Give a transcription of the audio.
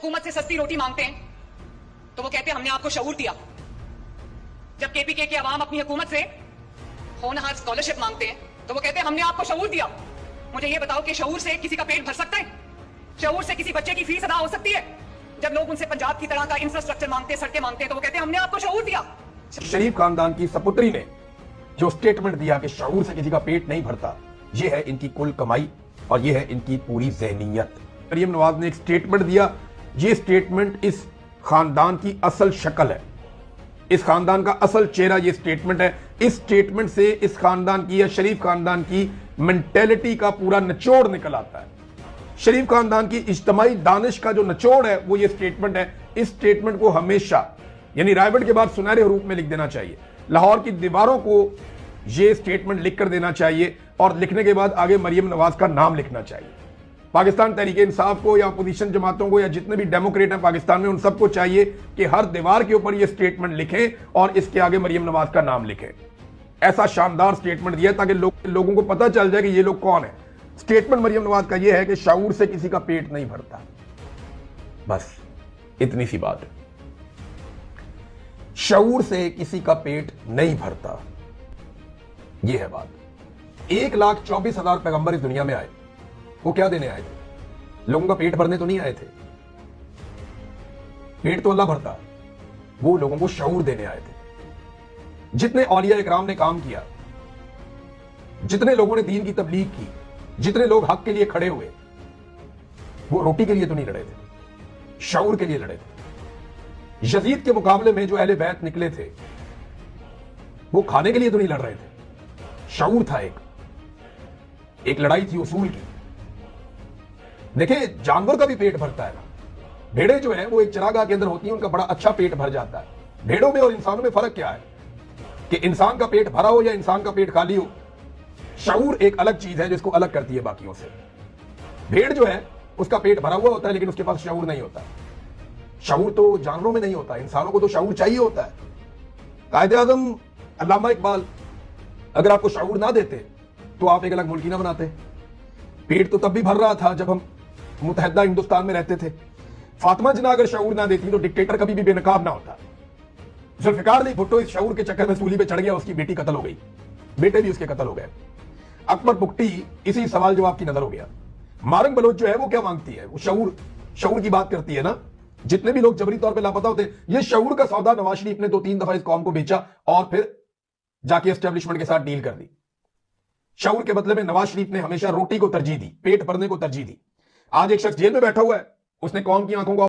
हुकूमत से सस्ती रोटी मांगते हैं तो वो कहते हैं हमने आपको शऊर दिया। जब केपीके की आवाम अपनी हुकूमत से होनहार स्कॉलरशिप मांगते हैं तो वो कहते हैं हमने आपको शऊर दिया। मुझे ये बताओ कि शऊर से किसी का पेट भर सकता है? शऊर से किसी बच्चे की फीस अदा हो सकती है? जब लोग उनसे पंजाब की तरह का इंफ्रास्ट्रक्चर मांगते हैं, सड़कें मांगते हैं, तो वो कहते हैं हमने आपको शऊर दिया। शरीफ खानदान की सपुत्री ने जो स्टेटमेंट दिया कि शऊर से किसी का पेट नहीं भरता, यह है इनकी कुल कमाई और यह है इनकी पूरी जहनीयत। मरियम नवाज ने एक स्टेटमेंट दिया, यह स्टेटमेंट इस खानदान की असल शक्ल है, इस खानदान का असल चेहरा यह स्टेटमेंट है। इस स्टेटमेंट से इस खानदान की या शरीफ खानदान की मेंटेलिटी का पूरा निचोड़ निकल आता है। शरीफ खानदान की इज्तिमाई दानिश का जो निचोड़ है वो ये स्टेटमेंट है। इस स्टेटमेंट को हमेशा यानी रायबर्ट के बाद सुनहरे हरूफ में लिख देना चाहिए, लाहौर की दीवारों को यह स्टेटमेंट लिख कर देना चाहिए और लिखने के बाद आगे मरियम नवाज का नाम लिखना चाहिए। पाकिस्तान तहरीक इंसाफ को या अपोजिशन जमातों को या जितने भी डेमोक्रेट हैं पाकिस्तान में, उन सबको चाहिए कि हर दीवार के ऊपर यह स्टेटमेंट लिखें और इसके आगे मरियम नवाज का नाम लिखें। ऐसा शानदार स्टेटमेंट दिया ताकि लोगों को पता चल जाए कि ये लोग कौन है। स्टेटमेंट मरियम नवाज का यह है कि शऊर से किसी का पेट नहीं भरता। बस इतनी सी बात है, शऊर से किसी का पेट नहीं भरता, यह है बात। 1,24,000 पैगंबर इस दुनिया में आए, वो क्या देने आए थे? लोगों का पेट भरने तो नहीं आए थे। पेट तो अल्लाह भरता है, वो लोगों को शऊर देने आए थे। जितने औलिया इकराम ने काम किया, जितने लोगों ने दीन की तबलीग की, जितने लोग हक के लिए खड़े हुए, वो रोटी के लिए तो नहीं लड़े थे, शऊर के लिए लड़े थे। यजीद के मुकाबले में जो अहले बैत निकले थे, वो खाने के लिए तो नहीं लड़ रहे थे, शऊर था। एक लड़ाई थी उसूल की। देखिए, जानवर का भी पेट भरता है ना। भेड़े जो है वो एक चरागाह के अंदर होती है, उनका बड़ा अच्छा पेट भर जाता है। भेड़ों में और इंसानों में फर्क क्या है कि इंसान का पेट भरा हो या इंसान का पेट खाली हो। शऊर एक अलग चीज है जिसको अलग करती है बाकियों से। भेड़ जो है उसका पेट भरा हुआ होता है लेकिन उसके पास शऊर नहीं होता। शऊर तो जानवरों में नहीं होता, इंसानों को तो शऊर चाहिए होता है। कायदे आज़म अल्लामा इकबाल अगर आपको शऊर ना देते तो आप एक अलग मुल्क ही ना बनाते। पेट तो तब भी भर रहा था जब हम मुतहदा हिंदुस्तान में रहते थे। फातिमा जिन्ना अगर शऊर ना देती तो डिक्टेटर कभी भी बेनकाब ना होता। जुल्फिकार अली भुट्टो इस शऊर के चक्कर में सूली पे चढ़ गया, उसकी बेटी कत्ल हो गई, बेटे भी उसके कत्ल हो गए। अकबर बुगटी इसी सवाल जवाब की नजर हो गया। मारंग बलोच जो है वो क्या मांगती है? वो शऊर की बात करती है ना। जितने भी लोग जबरी तौर पे लापता होते हैं, ये शऊर का सौदा नवाज शरीफ ने 2-3 दफा इस कौम को बेचा और फिर जाके एस्टेब्लिशमेंट के साथ डील कर दी। शऊर के बदले में नवाज शरीफ ने हमेशा रोटी को तरजीह दी, पेट भरने को तरजीह दी। आज एक शख्स जेल में बैठा हुआ है, उसने कौम की आंखों को